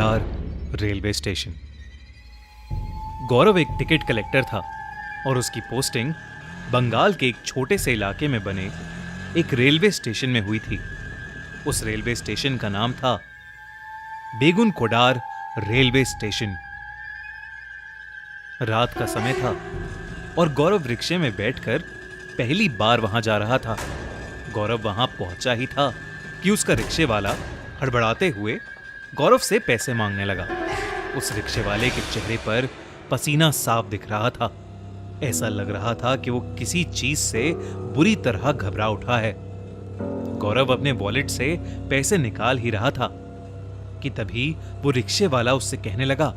Kodar railway station. गौरव एक ticket collector था और उसकी पोस्टिंग बंगाल के एक छोटे से इलाके में बने एक रेलवे स्टेशन में हुई थी। उस रेलवे स्टेशन का नाम था बेगुन कोडार रेलवे स्टेशन। रात का समय था और गौरव रिक्शे में बैठकर पहली बार वहां जा रहा था। गौरव वहां पहुंचा ही था कि उसका रिक्शे वाला हड़बड़ाते हुए गौरव से पैसे मांगने लगा। उस रिक्शे वाले के चेहरे पर पसीना साफ दिख रहा था। ऐसा लग रहा था कि वो किसी चीज से बुरी तरह घबरा उठा है। गौरव अपने वॉलेट से पैसे निकाल ही रहा था कि तभी वो रिक्शे वाला उससे कहने लगा,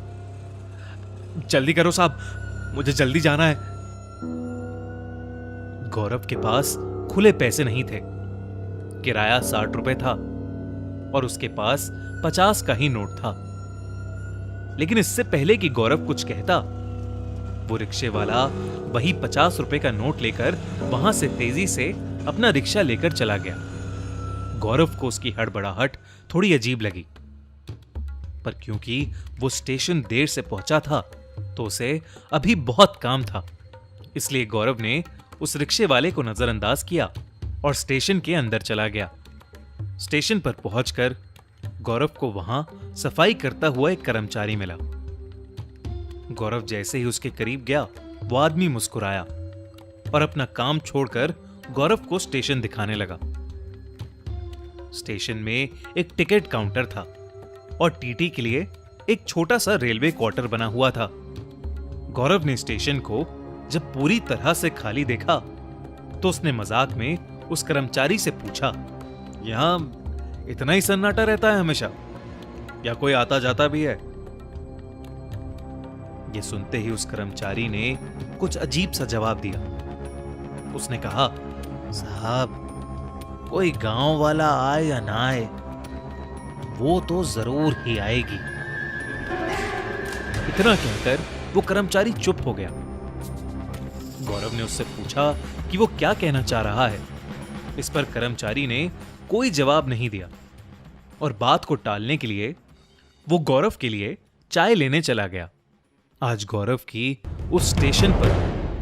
जल्दी करो साहब, मुझे जल्दी जाना है। गौरव के पास खुले पैसे नहीं थे। किराया 60 रुपए था और उसके पास 50 का ही नोट था। लेकिन इससे पहले कि गौरव कुछ कहता, वो रिक्शे वाला वही 50 रुपए का नोट लेकर वहां से तेजी से अपना रिक्शा लेकर चला गया। गौरव को उसकी हड़बड़ाहट थोड़ी अजीब लगी, पर क्योंकि वो स्टेशन देर से पहुंचा था तो उसे अभी बहुत काम था, इसलिए गौरव ने उस रिक्शे वाले को नजरअंदाज किया और स्टेशन के अंदर चला गया। स्टेशन पर पहुंचकर गौरव को वहां सफाई करता हुआ एक कर्मचारी मिला। गौरव जैसे ही उसके करीब गया, वो आदमी मुस्कुराया और अपना काम छोड़कर गौरव को स्टेशन दिखाने लगा। स्टेशन में एक टिकट काउंटर था और टीटी के लिए एक छोटा सा रेलवे क्वार्टर बना हुआ था। गौरव ने स्टेशन को जब पूरी तरह से खाली देखा तो उसने मजाक में उस कर्मचारी से पूछा, यहां इतना ही सन्नाटा रहता है हमेशा, या कोई आता जाता भी है? ये सुनते ही उस कर्मचारी ने कुछ अजीब सा जवाब दिया। उसने कहा, साहब, कोई गांव वाला आए या ना आए, वो तो जरूर ही आएगी। इतना कहकर वो कर्मचारी चुप हो गया। गौरव ने उससे पूछा कि वो क्या कहना चाह रहा है। इस पर कर्मचारी ने कोई जवाब नहीं दिया और बात को टालने के लिए वो गौरव के लिए चाय लेने चला गया। आज गौरव की उस स्टेशन पर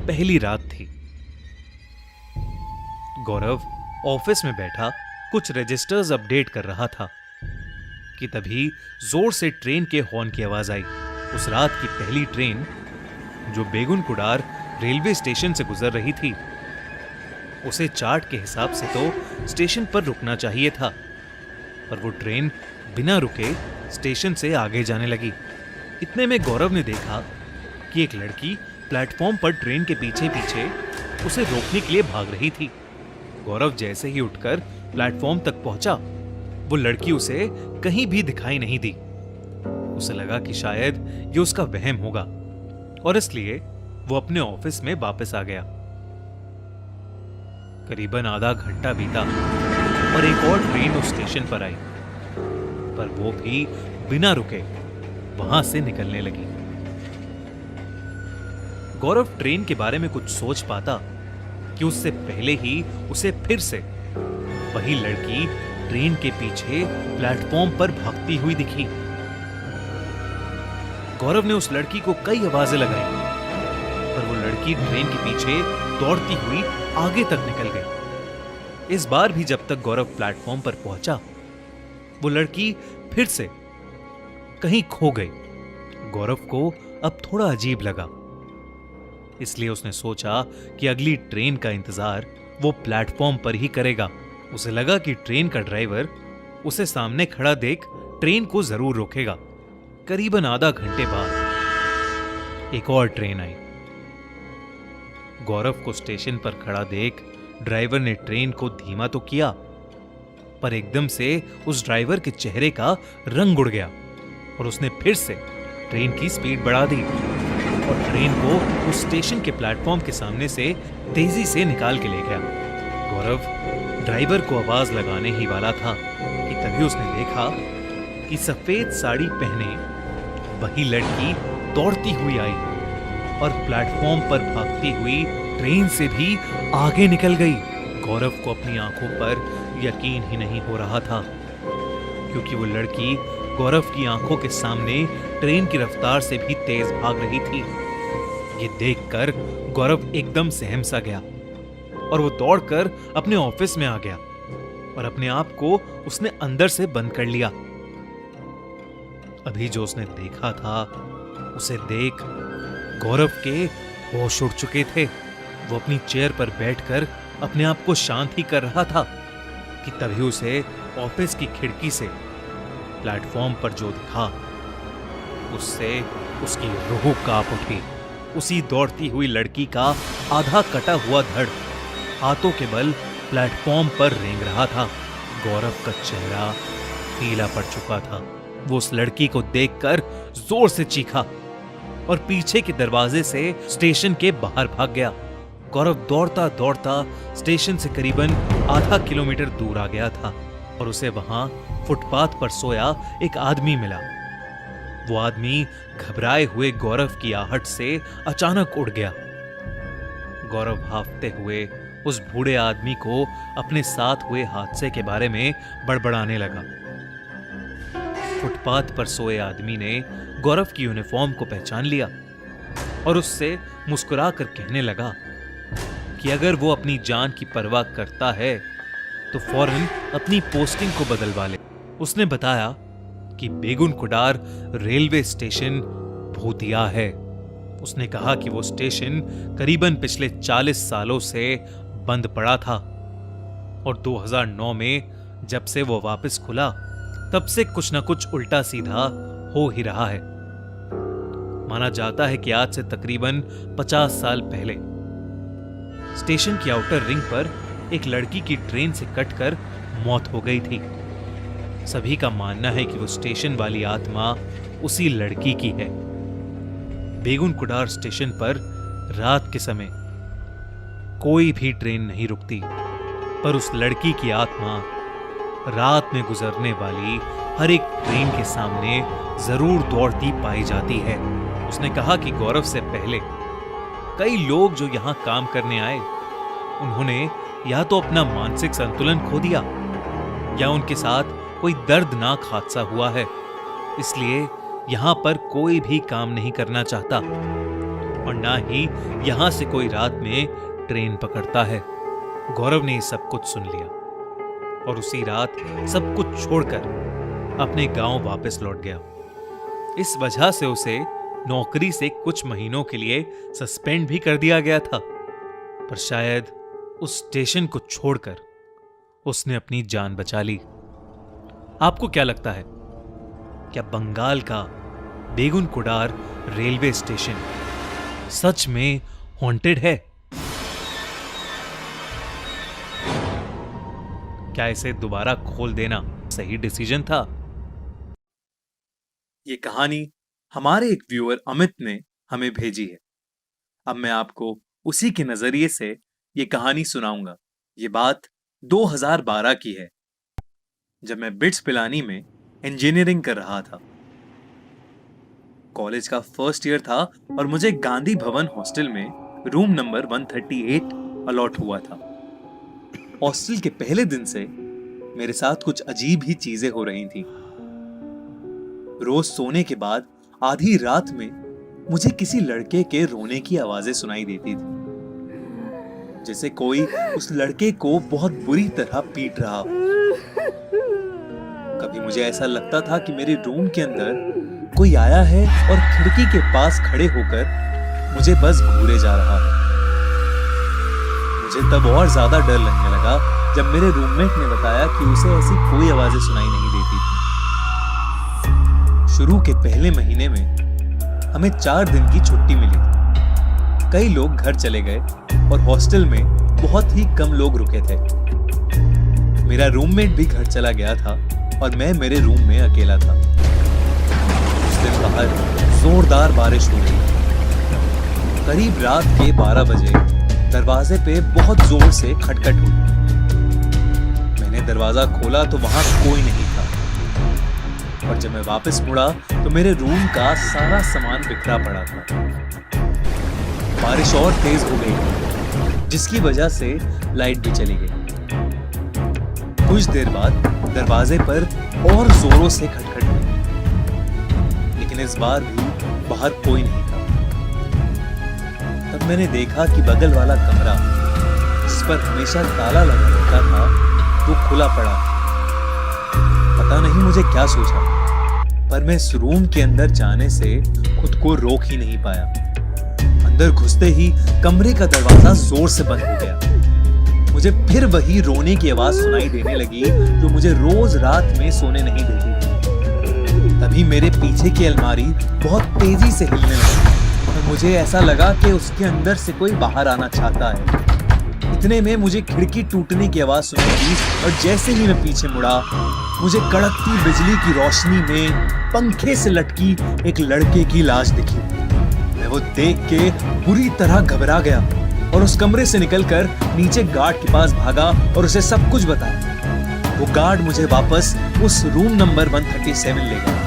पहली रात थी। गौरव ऑफिस में बैठा कुछ रजिस्टर्स अपडेट कर रहा था कि तभी जोर से ट्रेन के हॉर्न की आवाज आई। उस रात की पहली ट्रेन जो बेगुन कुडार रेलवे स्टेशन से गुजर रही थी, उसे चार्ट के हिसाब से तो स्टेशन पर रुकना चाहिए था, पर वो ट्रेन बिना रुके स्टेशन से आगे जाने लगी। इतने में गौरव ने देखा कि एक लड़की प्लेटफॉर्म पर ट्रेन के पीछे पीछे उसे रोकने के लिए भाग रही थी। गौरव जैसे ही उठकर प्लेटफॉर्म तक पहुंचा, वो लड़की उसे कहीं भी दिखाई नहीं दी। उसे लगा कि शायद ये उसका वहम होगा और इसलिए वो अपने ऑफिस में वापस आ गया। करीबन आधा घंटा बीता और एक और ट्रेन उस स्टेशन पर आई, पर वो भी बिना रुके वहां से निकलने लगी। गौरव ट्रेन के बारे में कुछ सोच पाता कि उससे पहले ही उसे फिर से वही लड़की ट्रेन के पीछे प्लेटफॉर्म पर भागती हुई दिखी। गौरव ने उस लड़की को कई आवाजें लगाई, पर वो लड़की ट्रेन के पीछे दौड़ती हुई आगे तक निकल गई। इस बार भी जब तक गौरव प्लेटफॉर्म पर पहुंचा, वो लड़की फिर से कहीं खो गई। गौरव को अब थोड़ा अजीब लगा, इसलिए उसने सोचा कि अगली ट्रेन का इंतजार वो प्लेटफॉर्म पर ही करेगा। उसे लगा कि ट्रेन का ड्राइवर उसे सामने खड़ा देख ट्रेन को जरूर रोकेगा। करीबन आधा घंटे बाद एक और ट्रेन आई। गौरव को स्टेशन पर खड़ा देख ड्राइवर ने ट्रेन को धीमा तो किया, पर एकदम से उस ड्राइवर के चेहरे का रंग उड़ गया और उसने फिर से ट्रेन की स्पीड बढ़ा दी और ट्रेन को उस स्टेशन के प्लेटफॉर्म के सामने से तेजी से निकाल के ले गया। गौरव ड्राइवर को आवाज लगाने ही वाला था कि तभी उसने देखा कि सफेद साड़ी पहने वही लड़की दौड़ती हुई आई और प्लेटफॉर्म पर भागती हुई ट्रेन से भी आगे निकल गई। गौरव को अपनी आंखों पर यकीन ही नहीं हो रहा था, क्योंकि वो लड़की गौरव की आंखों के सामने ट्रेन की रफ्तार से भी तेज भाग रही थी। ये देखकर गौरव एकदम सहम सा गया और वो दौड़कर अपने ऑफिस में आ गया और अपने आप को उसने अंदर से बंद कर लिया। अभी जो उसने देखा था उसे देख गौरव के होश उड़ चुके थे। वो अपनी चेयर पर बैठकर अपने आप को शांत ही कर रहा था कि तभी उसे ऑफिस की खिड़की से प्लेटफॉर्म पर जो दिखा उससे उसकी रूह कांप उठी। उसी दौड़ती हुई लड़की का आधा कटा हुआ धड़ हाथों के बल प्लेटफॉर्म पर रेंग रहा था। गौरव का चेहरा पीला पड़ चुका था। वो उस लड़की को देखकर जोर से चीखा और पीछे के दरवाजे से स्टेशन के बाहर भाग गया। गौरव दौड़ता दौड़ता स्टेशन से करीबन आधा किलोमीटर दूर आ गया था और उसे वहां फुटपाथ पर सोया एक आदमी मिला। वो आदमी घबराए हुए गौरव की आहट से अचानक उड़ गया। गौरव हांफते हुए उस बूढ़े आदमी को अपने साथ हुए हादसे के बारे में बड़बड़ाने लगा। फुटपाथ पर सोए आदमी ने गौरव की यूनिफॉर्म को पहचान लिया और उससे मुस्कुराकर कहने लगा कि अगर वो अपनी जान की परवाह करता है तो फौरन अपनी पोस्टिंग को बदलवा ले। उसने बताया कि बेगुन कुडार रेलवे स्टेशन भूतिया है। उसने कहा कि वो स्टेशन करीबन पिछले 40 सालों से बंद पड़ा था और 2009 में जब से वो वापस खुला तब से कुछ न कुछ उल्टा सीधा हो ही रहा है। माना जाता है कि आज से तकरीबन 50 साल पहले स्टेशन की आउटर रिंग पर एक लड़की की ट्रेन से कटकर मौत हो गई थी। सभी का मानना है कि वो स्टेशन वाली आत्मा उसी लड़की की है। बेगुन कुडार स्टेशन पर रात के समय कोई भी ट्रेन नहीं रुकती, पर उस लड़की की आत्मा रात में गुजरने वाली हर एक ट्रेन के सामने जरूर दौड़ती पाई जाती है। उसने कहा कि गौरव से पहले कई लोग जो यहां काम करने आए उन्होंने या तो अपना मानसिक संतुलन खो दिया या उनके साथ कोई दर्दनाक हादसा हुआ है, इसलिए यहां पर कोई भी काम नहीं करना चाहता और ना ही यहां से कोई रात में ट्रेन पकड़ता है। गौरव ने सब कुछ सुन लिया और उसी रात सब कुछ छोड़कर अपने गांव वापस लौट गया। इस वजह से उसे नौकरी से कुछ महीनों के लिए सस्पेंड भी कर दिया गया था, पर शायद उस स्टेशन को छोड़कर उसने अपनी जान बचा ली। आपको क्या लगता है, क्या बंगाल का बेगुन कुडार रेलवे स्टेशन सच में हॉन्टेड है? क्या इसे दोबारा खोल देना सही डिसीजन था? ये कहानी हमारे एक व्यूअर अमित ने हमें भेजी है। अब मैं आपको उसी के नजरिए से ये कहानी सुनाऊंगा। ये बात 2012 की है, जब मैं बिट्स पिलानी में इंजीनियरिंग कर रहा था। कॉलेज का फर्स्ट ईयर था और मुझे गांधी भवन हॉस्टल में रूम नंबर 138 अलॉट हुआ था। हॉस्टल के पहले दिन से मेरे साथ कुछ अजीब ही चीजें हो रही थी। रोज सोने के बाद आधी रात में मुझे किसी लड़के के रोने की आवाजें सुनाई देती थी, जैसे कोई उस लड़के को बहुत बुरी तरह पीट रहा हो। कभी मुझे ऐसा लगता था कि मेरे रूम के अंदर कोई आया है और खिड़की के पास खड़े होकर मुझे बस घूरे जा रहा है। मुझे तब और ज्यादा डर लगने लगा जब मेरे रूममेट ने बताया कि उसे ऐसी कोई आवाजें सुनाई नहीं देती थी। शुरू के पहले महीने में हमें 4 दिन की छुट्टी मिली थी। कई लोग घर चले गए और हॉस्टल में बहुत ही कम लोग रुके थे। मेरा रूममेट भी घर चला गया था और मैं मेरे रूम में अकेला था। उस दिन बाहर जोरदार बारिश हो रही थी। करीब रात के 12 बजे दरवाजे पे बहुत जोर से खटखट हुई। मैंने दरवाजा खोला तो वहां कोई नहीं था और जब मैं वापस मुड़ा तो मेरे रूम का सारा सामान बिखरा पड़ा था। बारिश और तेज हो गई, जिसकी वजह से लाइट भी चली गई। कुछ देर बाद दरवाजे पर और जोरों से खटखट हुई। लेकिन इस बार भी बाहर कोई नहीं था। तब मैंने देखा कि बगल वाला कमरा जिस पर हमेशा ताला लगा रहता था वो खुला पड़ा। पता नहीं मुझे क्या सोचा, पर मैं इस रूम के अंदर जाने से खुद को रोक ही नहीं पाया। अंदर घुसते ही कमरे का दरवाजा जोर से बंद हो गया। मुझे फिर वही रोने की आवाज सुनाई देने लगी जो मुझे रोज रात में सोने नहीं देती थी। तभी मेरे पीछे की अलमारी बहुत तेजी से हिलने लगी और मुझे ऐसा लगा कि उसके अंदर से कोई बाहर आना चाहता है। इतने में मुझे खिड़की टूटने की आवाज सुनाई दी और जैसे ही मैं पीछे मुड़ा, मुझे कड़कती बिजली की रोशनी में पंखे से लटकी एक लड़के की लाश दिखी। मैं वो देख के बुरी तरह घबरा गया और उस कमरे से निकलकर नीचे गार्ड के पास भागा और उसे सब कुछ बताया। वो गार्ड मुझे वापस उस रूम नंबर 137 ले गया।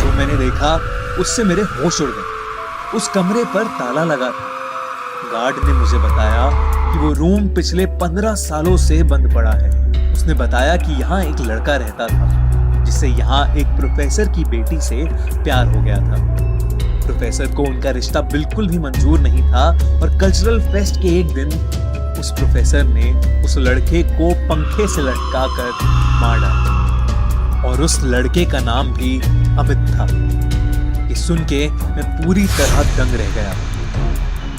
जो मैंने देखा उससे मेरे होश उड़ गए। उस कमरे पर ताला लगा था। गार्ड ने मुझे बताया कि वो रूम पिछले 15 सालों से बंद पड़ा है। उसने बताया कि यहाँ एक लड़का रहता था जिससे यहाँ एक प्रोफेसर की बेटी से प्यार हो गया था। प्रोफेसर को उनका रिश्ता बिल्कुल भी मंजूर नहीं था और कल्चरल फेस्ट के एक दिन उस प्रोफेसर ने उस लड़के को पंखे से लटकाकर मार डाला और उस लड़के का नाम भी अमित था। ये सुन के मैं पूरी तरह दंग रह गया।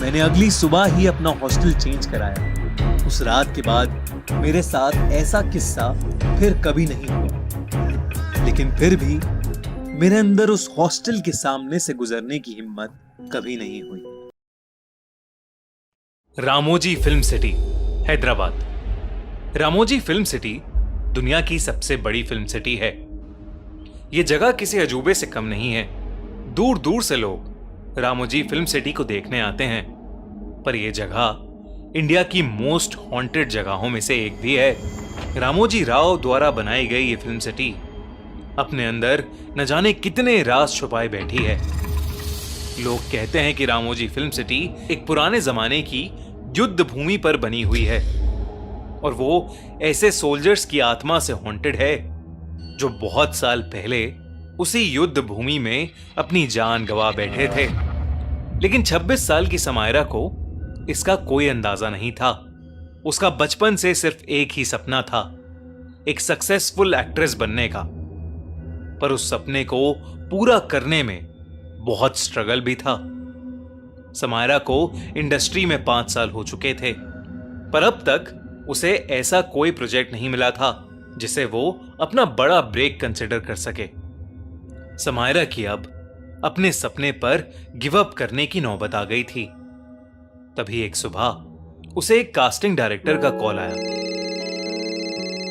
मैंने अगली सुबह ही अपना हॉस्टल चेंज कराया। उस रात के बाद मेरे साथ ऐसा किस्सा फिर कभी नहीं हुआ, लेकिन फिर भी मेरे अंदर उस हॉस्टल के सामने से गुजरने की हिम्मत कभी नहीं हुई। Ramoji film city, Hyderabad. Ramoji film city दुनिया की सबसे बड़ी फिल्म सिटी है। यह जगह किसी अजूबे से कम नहीं है। दूर दूर से लोग रामोजी फिल्म सिटी को देखने आते हैं, पर यह जगह इंडिया की मोस्ट हॉन्टेड जगहों में से एक भी है। रामोजी राव द्वारा बनाई गई ये फिल्म सिटी अपने अंदर न जाने कितने राज छुपाए बैठी है। लोग कहते हैं कि रामोजी फिल्म सिटी एक पुराने जमाने की युद्ध भूमि पर बनी हुई है और वो ऐसे सोल्जर्स की आत्मा से हॉन्टेड है जो बहुत साल पहले उसी युद्ध भूमि में अपनी जान गंवा बैठे थे। लेकिन 26 साल की समायरा को इसका कोई अंदाजा नहीं था। उसका बचपन से सिर्फ एक ही सपना था, एक सक्सेसफुल एक्ट्रेस बनने का। पर उस सपने को पूरा करने में बहुत स्ट्रगल भी था। समायरा को इंडस्ट्री में 5 साल हो चुके थे, पर अब तक उसे ऐसा कोई प्रोजेक्ट नहीं मिला था जिसे वो अपना बड़ा ब्रेक कंसिडर कर सके। समायरा की अब अपने सपने पर गिव अप करने की नौबत आ गई थी। तभी एक सुबह उसे एक कास्टिंग डायरेक्टर का कॉल आया।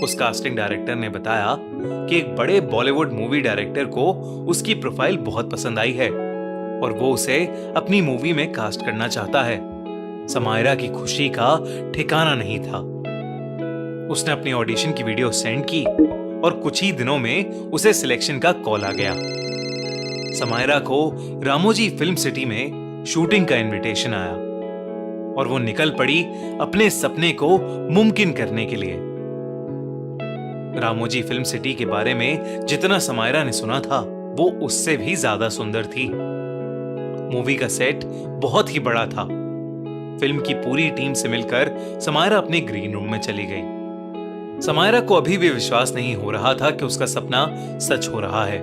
उस कास्टिंग डायरेक्टर ने बताया कि एक बड़े बॉलीवुड मूवी डायरेक्टर को उसकी प्रोफाइल बहुत पसंद आई है और वो उसे अपनी मूवी में कास्ट करना चाहता है। समायरा की खुशी का ठिकाना नहीं था। उसने अपनी ऑडिशन की वीडियो सेंड की और कुछ ही दिनों में उसे सिलेक्शन का कॉल आ गया। समायरा को रामोजी फिल्म सिटी में शूटिंग का इनविटेशन आया और वो निकल पड़ी अपने सपने को मुमकिन करने के लिए। रामोजी फिल्म सिटी के बारे में जितना समायरा ने सुना था वो उससे भी ज्यादा सुंदर थी। मूवी का सेट बहुत ही बड़ा था। फिल्म की पूरी टीम से मिलकर समायरा अपने ग्रीन रूम में चली गई। समायरा को अभी भी विश्वास नहीं हो रहा था कि उसका सपना सच हो रहा है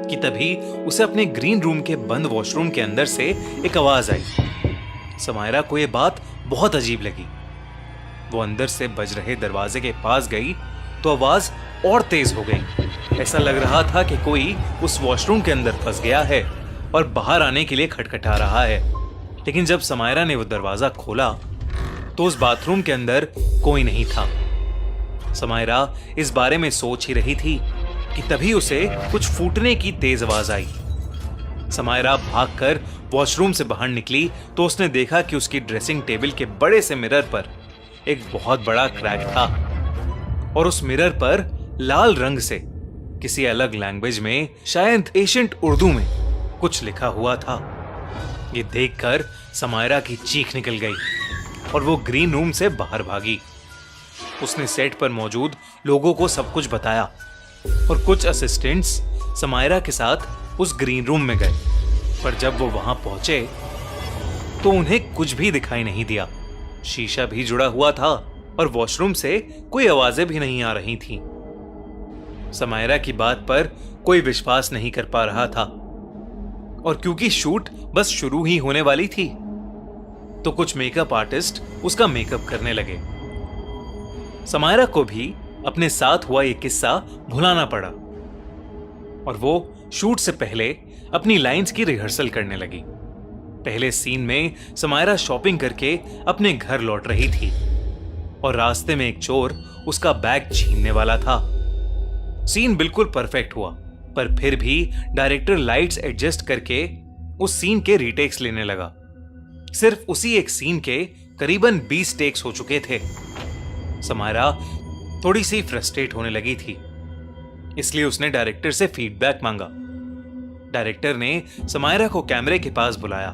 कि तभी उसे अपने ग्रीन रूम के बंद वॉशरूम के अंदर से एक आवाज आई। समायरा को यह बात बहुत अजीब लगी। वो अंदर से बज रहे दरवाजे के पास गई तो आवाज और तेज हो गई। ऐसा लग रहा था कि कोई उस वॉशरूम के अंदर फंस गया है और बाहर आने के लिए खटखटा रहा है। लेकिन जब समायरा ने वो दरवाजा खोला तो उस बाथरूम के अंदर कोई नहीं था। समायरा इस बारे में सोच ही रही थी कि तभी उसे कुछ फूटने की तेज आवाज आई। समायरा भागकर वॉशरूम से बाहर निकली तो उसने देखा कि उसकी ड्रेसिंग टेबल के बड़े से मिरर पर एक बहुत बड़ा क्रैक था और उस मिरर पर लाल रंग से किसी अलग लैंग्वेज में, शायद एशियंट उर्दू में कुछ लिखा हुआ था। ये देखकर समायरा की चीख निकल गई और वो ग्रीन रूम से बाहर भागी। उसने सेट पर मौजूद लोगों को सब कुछ बताया और कुछ असिस्टेंट्स समायरा के साथ उस ग्रीन रूम में गए, पर जब वो वहां पहुंचे तो उन्हें कुछ भी दिखाई नहीं दिया। शीशा भी जुड़ा हुआ था और वॉशरूम से कोई आवाजें भी नहीं आ रही थीं। समायरा की बात पर कोई विश्वास नहीं कर पा रहा था, और क्योंकि शूट बस शुरू ही होने वाली थी तो कुछ मेकअप आर्टिस्ट उसका मेकअप करने लगे। समायरा को भी अपने साथ हुआ यह किस्सा भुलाना पड़ा और वो शूट से पहले अपनी लाइंस की रिहर्सल करने लगी। पहले सीन में समायरा शॉपिंग करके अपने घर लौट रही थी और रास्ते में एक चोर उसका बैग छीनने वाला था। सीन बिल्कुल परफेक्ट हुआ, पर फिर भी डायरेक्टर लाइट्स एडजस्ट करके उस सीन के रीटेक्स लेने लगा। सिर्फ उसी एक सीन के करीबन 20 टेक्स हो चुके थे। समायरा थोड़ी सी फ्रस्ट्रेट होने लगी थी, इसलिए उसने डायरेक्टर से फीडबैक मांगा। डायरेक्टर ने समायरा को कैमरे के पास बुलाया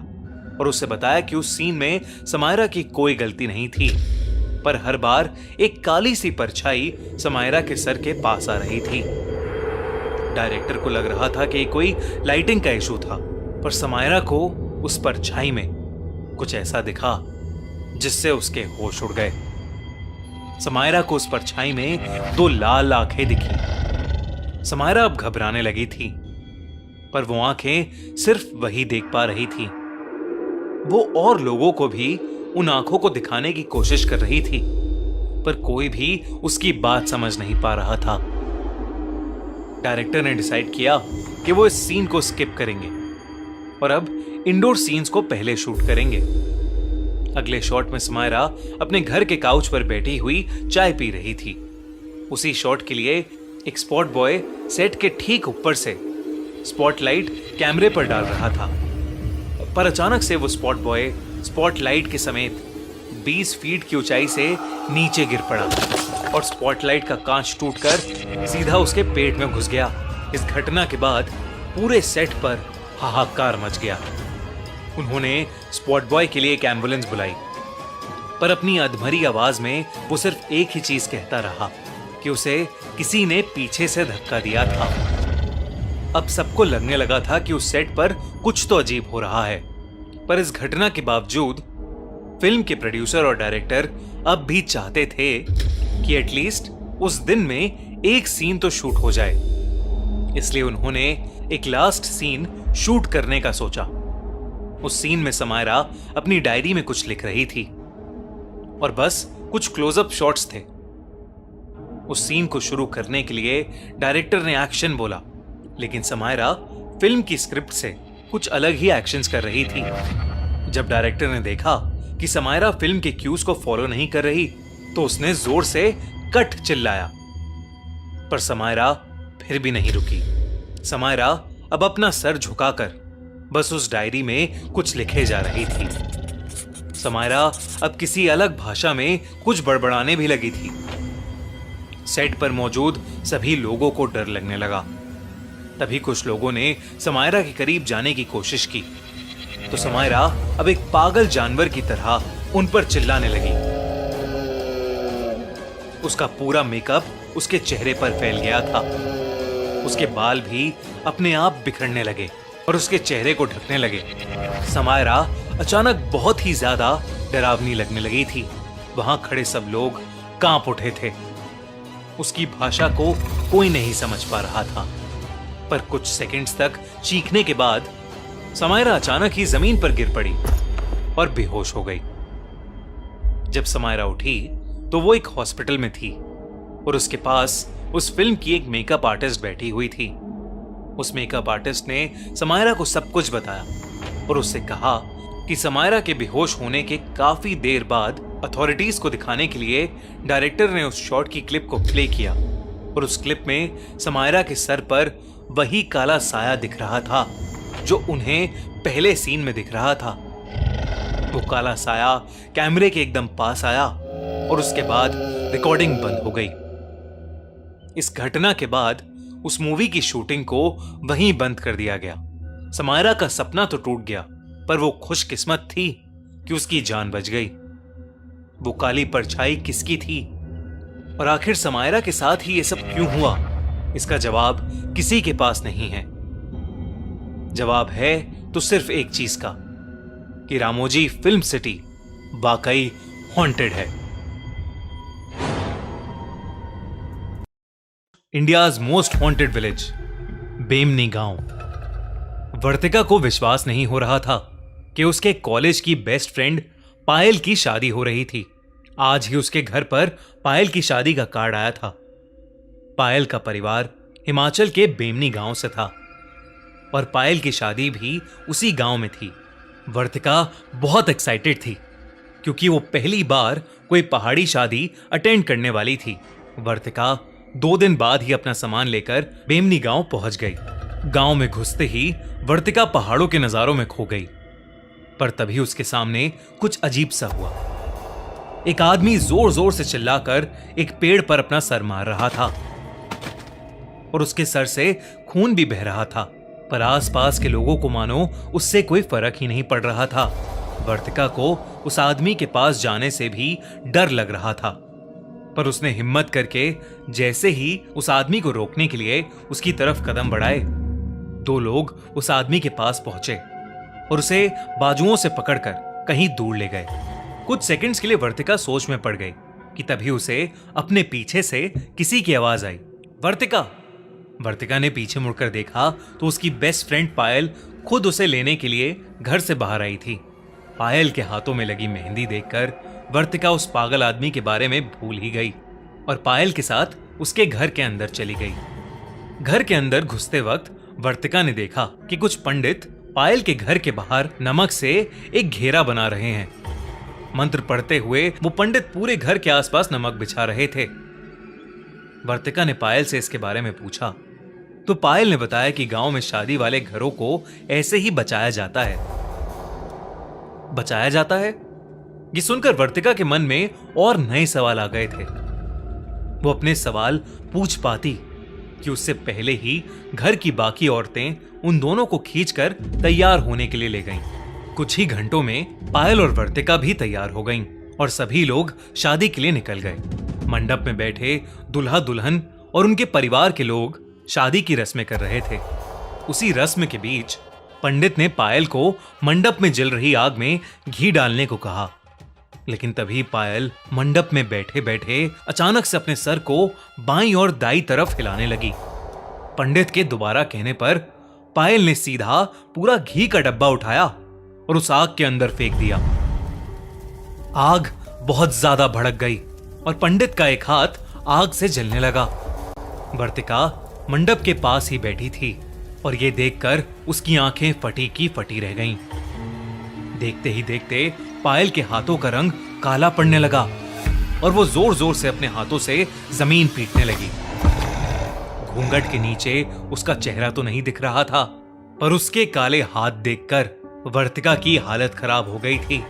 और उससे बताया कि उस सीन में समायरा की कोई गलती नहीं थी, पर हर बार एक काली सी परछाई समायरा के सर के पास आ रही थी। डायरेक्टर को लग रहा था कि कोई लाइटिंग का इशू था, पर समायरा को उस परछाई में कुछ ऐसा दिखा जिससे उसके होश उड़ गए। समायरा को उस परछाई में 2 लाल आंखें दिखी। समायरा अब घबराने लगी थी, पर वो आंखें सिर्फ वही देख पा रही थी। वो और लोगों को भी उन आंखों को दिखाने की कोशिश कर रही थी, पर कोई भी उसकी बात समझ नहीं पा रहा था। डायरेक्टर ने डिसाइड किया कि वो इस सीन को स्किप करेंगे और अब इंडोर सीन्स को पहले शूट करेंगे। अगले शॉट में समायरा अपने घर के काउच पर बैठी हुई चाय पी रही थी। उसी शॉट के लिए एक स्पॉट बॉय सेट के ठीक ऊपर से स्पॉटलाइट कैमरे पर डाल रहा था, पर अचानक से वो स्पॉट बॉय स्पॉटलाइट के समेत 20 फीट की ऊंचाई से नीचे गिर पड़ा और स्पॉटलाइट का कांच टूटकर सीधा उसके पेट में घुस गया। इस घटना के बाद पूरे सेट पर हाहाकार मच गया। उन्होंने स्पॉट बॉय के लिए एक एम्बुलेंस बुलाई, पर अपनी अधमरी आवाज में वो सिर्फ एक ही चीज कहता रहा कि उसे किसी ने पीछे से धक्का दिया था। अब सबको लगने लगा था कि उस सेट पर कुछ तो अजीब हो रहा है, पर इस घटना के बावजूद फिल्म के प्रोड्यूसर और डायरेक्टर अब भी चाहते थे कि एटलीस्ट उस दिन में एक सीन तो शूट हो जाए। इसलिए उन्होंने एक लास्ट सीन शूट करने का सोचा। उस सीन में समायरा अपनी डायरी में कुछ लिख रही थी और बस कुछ क्लोजअप शॉट्स थे। उस सीन को शुरू करने के लिए डायरेक्टर ने एक्शन बोला, लेकिन समायरा फिल्म की स्क्रिप्ट से कुछ अलग ही एक्शंस कर रही थी। जब डायरेक्टर ने देखा कि समायरा फिल्म के क्यूज को फॉलो नहीं कर रही, तो उसने जोर से कट चिल्लाया, पर समायरा फिर भी नहीं रुकी। समायरा अब अपना सर झुकाकर बस उस डायरी में कुछ लिखे जा रही थी। समायरा अब किसी अलग भाषा में कुछ बड़बड़ाने भी लगी थी। सेट पर मौजूद सभी लोगों को डर लगने लगा। तभी कुछ लोगों ने समायरा के करीब जाने की कोशिश की, तो समायरा अब एक पागल जानवर की तरह उन पर चिल्लाने लगी। उसका पूरा मेकअप उसके चेहरे पर फैल गया था। उसके बाल भी अपने आप बिखरने लगे और उसके चेहरे को ढकने लगे। समायरा अचानक बहुत ही ज्यादा डरावनी लगने लगी थी। वहां खड़े सब लोग कांप उठे थे। उसकी भाषा को कोई नहीं समझ पा रहा था, पर कुछ सेकंड्स तक चीखने के बाद समायरा अचानक ही जमीन पर गिर पड़ी और बेहोश हो गई। जब समायरा उठी तो वो एक हॉस्पिटल में थी और उसके पास उस फिल्म की एक मेकअप आर्टिस्ट बैठी हुई थी। उस मेकअप आर्टिस्ट ने समायरा को सब कुछ बताया और उससे कहा कि समायरा के बेहोश होने के काफी देर बाद अथॉरिटीज को दिखाने के लिए डायरेक्टर ने उस शॉट की क्लिप को प्ले किया और उस क्लिप में समायरा के सर पर वही काला साया दिख रहा था जो उन्हें पहले सीन में दिख रहा था। वो काला साया कैमरे के एकदम पास आया और उसके बाद रिकॉर्डिंग बंद हो गई। इस घटना के बाद उस मूवी की शूटिंग को वहीं बंद कर दिया गया। समायरा का सपना तो टूट गया, पर वो खुशकिस्मत थी कि उसकी जान बच गई। वो काली परछाई किसकी थी और आखिर समायरा के साथ ही ये सब क्यों हुआ, इसका जवाब किसी के पास नहीं है। जवाब है तो सिर्फ एक चीज का, कि रामोजी फिल्म सिटी वाकई हॉन्टेड है। इंडियाज मोस्ट हॉन्टेड विलेज, बेमनी गांव। वर्तिका को विश्वास नहीं हो रहा था कि उसके कॉलेज की बेस्ट फ्रेंड पायल की शादी हो रही थी। आज ही उसके घर पर पायल की शादी का कार्ड आया था। पायल का परिवार हिमाचल के बेमनी गांव से था और पायल की शादी भी उसी गांव में थी। वर्तिका बहुत एक्साइटेड थी क्योंकि वो पहली बार कोई पहाड़ी शादी अटेंड करने वाली थी। वर्तिका 2 दिन बाद ही अपना सामान लेकर बेमनी गांव पहुंच गई। गांव में घुसते ही वर्तिका पहाड़ों के नजारों में खो गई, पर तभी उसके सामने कुछ अजीब सा हुआ। एक आदमी जोर जोर से चिल्लाकर एक पेड़ पर अपना सर मार रहा था और उसके सर से खून भी बह रहा था, पर आसपास के लोगों को मानो उससे कोई फर्क ही नहीं पड़ रहा था। वर्तिका को उस आदमी के पास जाने से भी डर लग रहा था, पर उसने हिम्मत करके जैसे ही उस आदमी को रोकने के लिए उसकी तरफ कदम बढ़ाए, 2 लोग उस आदमी के पास पहुंचे और उसे बाजुओं से पकड़कर कहीं दूर ले गए। कुछ सेकंड्स के लिए वर्तिका सोच में पड़ गई कि तभी उसे अपने पीछे से किसी की आवाज आई, वर्तिका। वर्तिका ने पीछे मुड़कर देखा तो उसकी बेस्ट फ्रेंड पायल खुद उसे लेने के लिए घर से बाहर आई थी। पायल के हाथों में लगी मेहंदी देखकर वर्तिका उस पागल आदमी के बारे में भूल ही गई और पायल के साथ उसके घर के अंदर चली गई। घर के अंदर घुसते वक्त वर्तिका ने देखा कि कुछ पंडित पायल के घर के बाहर नमक से एक घेरा बना रहे हैं। मंत्र पढ़ते हुए वो पंडित पूरे घर के आसपास नमक बिछा रहे थे। वर्तिका ने पायल से इसके बारे में पूछा तो पायल ने बताया कि गांव में शादी वाले घरों को ऐसे ही बचाया जाता है। बचाया जाता है? ये सुनकर वर्तिका के मन में और नए सवाल आ गए थे। वो अपने सवाल पूछ पाती कि उससे पहले ही घर की बाकी औरतें उन दोनों को खींचकर तैयार होने के लिए ले गईं। कुछ ही घंटों में पायल और वर्तिका भी तैयार हो गईं और सभी लोग शादी के लिए निकल गए। मंडप में बैठे दूल्हा दुल्हन और उनके परिवार के लोग शादी की रस्में कर रहे थे। उसी रस्म के बीच पंडित ने पायल को मंडप में जल रही आग में घी डालने को कहा, लेकिन तभी पायल मंडप में बैठे बैठे अचानक से अपने सर को बाईं और दाईं तरफ हिलाने लगी। पंडित के दोबारा कहने पर पायल ने सीधा पूरा घी का डब्बा उठाया और उस आग के अंदर फेंक दिया। आग बहुत ज्यादा भड़क गई और पंडित का एक हाथ आग से जलने लगा। वर्तिका मंडप के पास ही बैठी थी और ये देखकर उसकी आंखें फटी की फटी रह गईं। देखते ही देखते पायल के हाथों का रंग काला पड़ने लगा और वो जोर जोर से अपने हाथों से जमीन पीटने लगी। घूंघट के नीचे उसका चेहरा तो नहीं दिख रहा था, पर उसके काले हाथ देखकर वर्तिका की हालत खराब हो गई थी।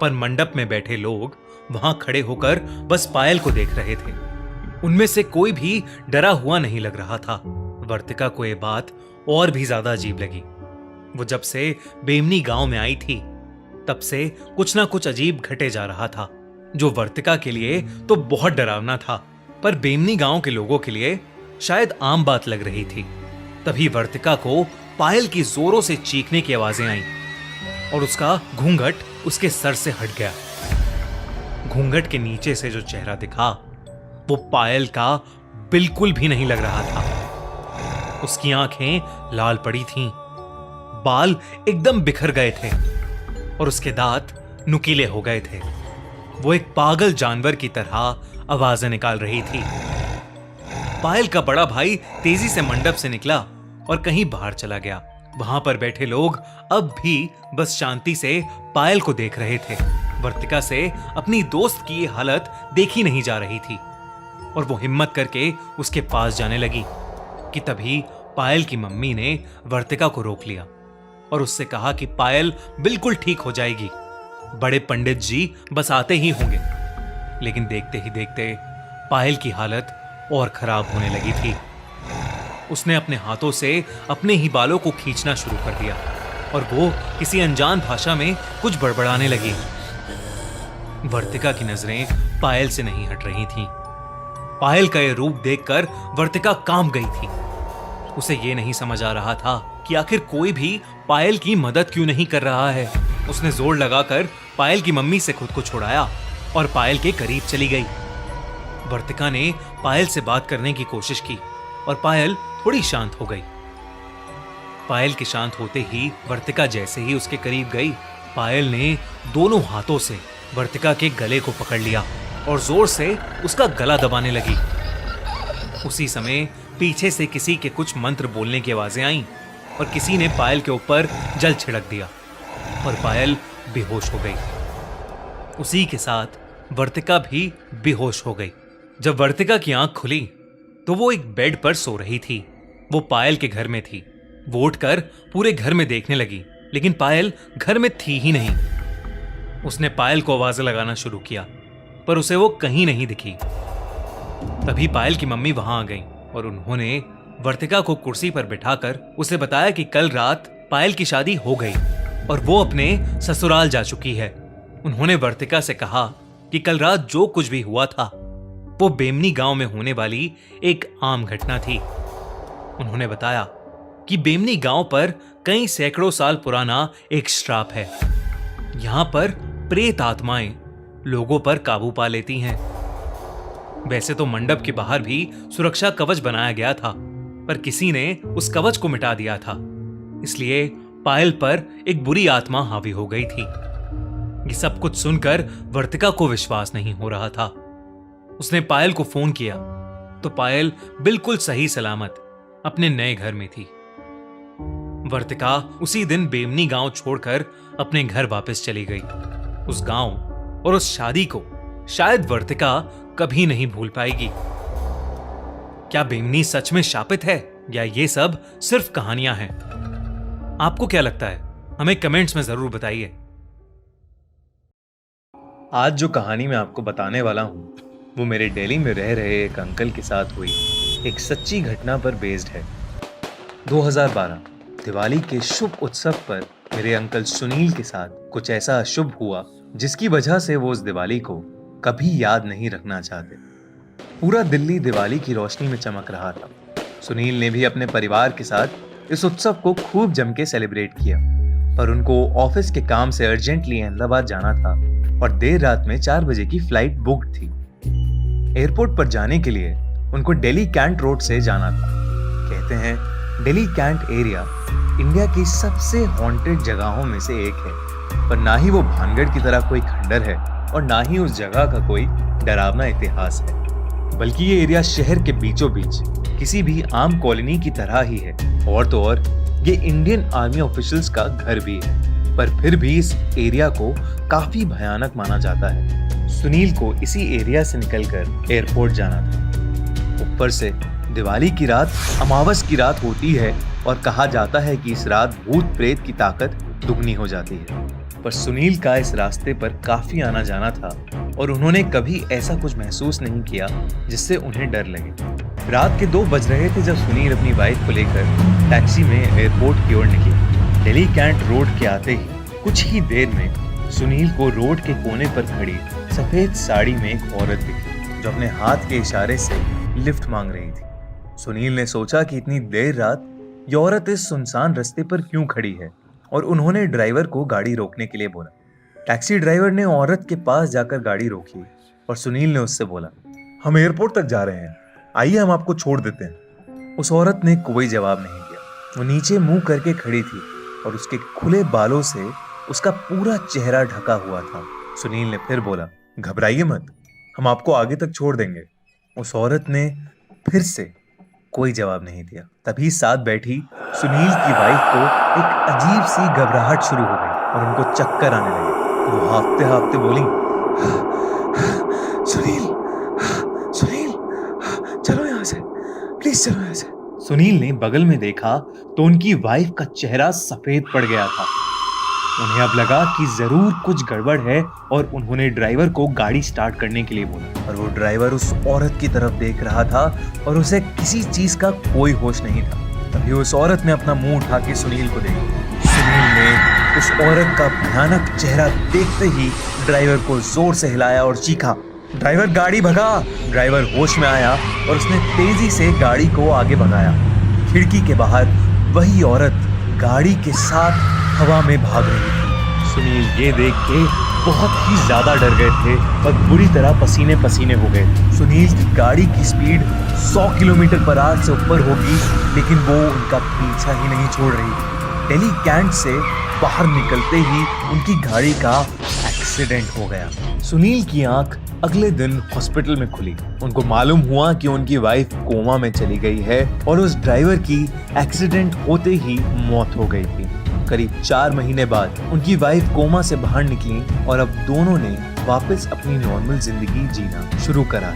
पर मंडप में बैठे लोग वहां खड़े होकर बस पायल को देख रहे थे। उनमें से कोई भी डरा हुआ नहीं लग रहा था। वर्तिका को यह बात और भी ज्यादा अजीब लगी। वो जब से बेमनी गांव में आई थी तब से कुछ ना कुछ अजीब घटे जा रहा था, जो वर्तिका के लिए तो बहुत डरावना था, पर बेमनी गांव के लोगों के लिए शायद आम बात लग रही थी। तभी वर्तिका को पायल की जोरों से चीखने की आवाजें आईं और उसका घूंघट उसके सर से हट गया। घूंघट के नीचे से जो चेहरा दिखा वो पायल का बिल्कुल भी नहीं लग रहा था। उसकी आंखें लाल पड़ी थीं, बाल एकदम बिखर गए थे और उसके दांत नुकीले हो गए थे। वो एक पागल जानवर की तरह आवाजें निकाल रही थी। पायल का बड़ा भाई तेजी से मंडप से निकला और कहीं बाहर चला गया। वहां पर बैठे लोग अब भी बस शांति से पायल को देख रहे थे। वर्तिका से अपनी दोस्त की हालत देखी नहीं जा रही थी और वो हिम्मत करके उसके पास जाने लगी कि तभी पायल की मम्मी ने वर्तिका को रोक लिया और उससे कहा कि पायल बिल्कुल ठीक हो जाएगी। बड़े पंडित जी बस आते ही होंगे। लेकिन देखते ही देखते पायल की हालत और खराब होने लगी थी। उसने अपने हाथों से अपने ही बालों को खींचना शुरू कर दिया और वो किसी अनजान भाषा में कुछ बड़बड़ाने लगी। वर्तिका की नजरें पायल से नहीं हट रही थीं। पायल का यह रूप देखकर वर्तिका कांप गई थी। उसे यह नहीं समझ आ रहा था कि आखिर कोई भी पायल की मदद क्यों नहीं कर रहा है। उसने जोर लगाकर पायल की मम्मी से खुद को छुड़ाया और पायल के करीब चली गई। वर्तिका ने पायल से बात करने की कोशिश की और पायल थोड़ी शांत हो गई। पायल के शांत होते ही वर्तिका जैसे ही उसके करीब गई, पायल ने दोनों हाथों से वर्तिका के गले को पकड़ लिया और जोर से उसका गला दबाने लगी। उसी समय पीछे से किसी के कुछ मंत्र बोलने की आवाजें आईं और किसी ने पायल के ऊपर जल छिड़क दिया और पायल बेहोश हो गई। उसी के साथ वर्तिका भी बेहोश हो गई। जब वर्तिका की आंख खुली तो वो एक बेड पर सो रही थी। वो पायल के घर में थी। वो उठकर पूरे घर में देखने लगी, लेकिन पायल घर में थी ही नहीं। उसने पायल को आवाजें लगाना शुरू किया, पर उसे वो कहीं नहीं दिखी। तभी पायल की मम्मी वहां आ गईं और उन्होंने वर्तिका को कुर्सी पर बिठाकर उसे बताया कि कल रात पायल की शादी हो गई और वो अपने ससुराल जा चुकी है। उन्होंने वर्तिका से कहा कि कल रात जो कुछ भी हुआ था वो बेमनी गांव में होने वाली एक आम घटना थी। उन्होंने बताया कि बेमनी गांव पर कई सैकड़ों साल पुराना एक श्राप है। यहां पर प्रेत आत्माएं लोगों पर काबू पा लेती हैं। वैसे तो मंडप के बाहर भी सुरक्षा कवच बनाया गया था, पर किसी ने उस कवच को मिटा दिया था। इसलिए पायल पर एक बुरी आत्मा हावी हो गई थी। ये सब कुछ सुनकर वर्तिका को विश्वास नहीं हो रहा था। उसने पायल को फोन किया तो पायल बिल्कुल सही सलामत अपने नए घर में थी। वर्तिका उसी दिन बेमनी गांव छोड़कर अपने घर वापस चली गई। उस गांव और उस शादी को शायद वर्तिका कभी नहीं भूल पाएगी। क्या बेमनी सच में शापित है या ये सब सिर्फ कहानियां हैं? आपको क्या लगता है? हमें कमेंट्स में जरूर बताइए। आज जो कहानी मैं आपको बताने वाला हूँ वो मेरे दिल्ली में रह रहे एक अंकल के साथ हुई एक सच्ची घटना पर बेस्ड है। 2012 दिवाली के शुभ उत्सव पर मेरे अंकल सुनील के साथ कुछ ऐसा अशुभ हुआ जिसकी वजह से वो उस दिवाली को कभी याद नहीं रखना चाहते। पूरा दिल्ली दिवाली की रोशनी में चमक रहा था। सुनील ने भी अपने परिवार के साथ इस उत्सव को खूब जम के सेलिब्रेट किया, पर उनको ऑफिस के काम से अर्जेंटली अहमदाबाद जाना था और देर रात में 4 बजे की फ्लाइट बुक्ड थी। एयरपोर्ट पर जाने के लिए उनको दिल्ली कैंट रोड से जाना था। कहते हैं दिल्ली कैंट एरिया इंडिया की सबसे हॉन्टेड जगहों में से एक है, पर ना ही वो भानगढ़ की तरह कोई खंडर है और ना ही उस जगह का कोई डरावना इतिहास है, बल्कि ये एरिया शहर के बीचों बीच किसी भी आम कॉलोनी की तरह ही है। और तो और ये इंडियन आर्मी ऑफिशियल्स का घर भी है, पर फिर भी इस एरिया को काफी भयानक माना जाता है। सुनील को इसी एरिया से निकलकर एयरपोर्ट जाना था। ऊपर से दिवाली की रात अमावस की रात होती है और कहा जाता है कि इस रात भूत प्रेत की ताकत दुगनी हो जाती है। पर सुनील का इस रास्ते पर काफी आना जाना था और उन्होंने कभी ऐसा कुछ महसूस नहीं किया जिससे उन्हें डर लगे। रात के 2 बज रहे थे जब सुनील अपनी वाइफ को लेकर टैक्सी में एयरपोर्ट की ओर निकले। दिल्ली कैंट रोड के आते ही कुछ ही देर में सुनील को रोड के कोने पर खड़ी सफेद साड़ी में एक औरत दिखी जो अपने हाथ के इशारे से लिफ्ट मांग रही थी। सुनील ने सोचा कि इतनी देर रात ये औरत इस सुनसान रास्ते पर क्यों खड़ी है और उन्होंने ड्राइवर को गाड़ी रोकने के लिए बोला। टैक्सी ड्राइवर ने औरत के पास जाकर गाड़ी रोकी और सुनील ने उससे बोला, हम एयरपोर्ट तक जा रहे हैं, आइए हम आपको छोड़ देते हैं। उस औरत ने कोई जवाब नहीं दिया। वो नीचे मुंह करके खड़ी थी और उसके खुले बालों से उसका पूरा चेहरा ढका हुआ था। सुनील ने फिर बोला, घबराइए मत, हम आपको आगे तक छोड़ देंगे। उस औरत ने फिर से कोई जवाब नहीं दिया। तभी साथ बैठी सुनील की वाइफ को एक अजीब सी घबराहट शुरू हो गई और उनको चक्कर आने लगे। वो हांफते हांफते बोली, सुनील सुनील चलो यहाँ से, प्लीज चलो यहाँ से। सुनील ने बगल में देखा तो उनकी वाइफ का चेहरा सफेद पड़ गया था। उन्हें अब लगा कि जरूर कुछ गड़बड़ है और उन्होंने ड्राइवर को गाड़ी स्टार्ट करने के लिए बोला, और वो ड्राइवर उस औरत की तरफ देख रहा था और उसे किसी चीज का कोई होश नहीं था। तभी उस औरत ने अपना मुंह उठा के सुनील को देखा। सुनील ने उस औरत का भयानक चेहरा देखते ही ड्राइवर को जोर से हिलाया और चीखा, ड्राइवर गाड़ी भगा। ड्राइवर होश में आया और उसने तेजी से गाड़ी को आगे भगाया। खिड़की के बाहर वही औरत गाड़ी के साथ हवा में भाग रही थी। सुनील ये देख के बहुत ही ज्यादा डर गए थे और बुरी तरह पसीने पसीने हो गए। सुनील की गाड़ी की स्पीड 100 किलोमीटर पर आवर से ऊपर होगी, लेकिन वो उनका पीछा ही नहीं छोड़ रही। दिल्ली कैंट से बाहर निकलते ही उनकी गाड़ी का एक्सीडेंट हो गया। सुनील की आंख अगले दिन हॉस्पिटल में खुली। उनको मालूम हुआ कि उनकी वाइफ कोमा में चली गई है और उस ड्राइवर की एक्सीडेंट होते ही मौत हो गई थी। करीब 4 महीने बाद उनकी वाइफ कोमा से बाहर निकली और अब दोनों ने वापस अपनी नॉर्मल जिंदगी जीना शुरू करा।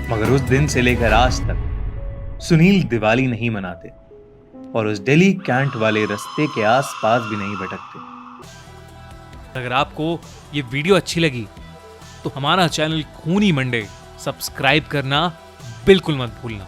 मगर उस दिन से लेकर आज तक सुनील दिवाली नहीं मनाते और उस दिल्ली कैंट वाले रास्ते के आसपास भी नहीं भटकते। अगर आपको ये वीडियो अच्छी लगी तो हमारा चैनल खूनी मंडे सब्सक्राइब करना बिल्कुल मत भूलना।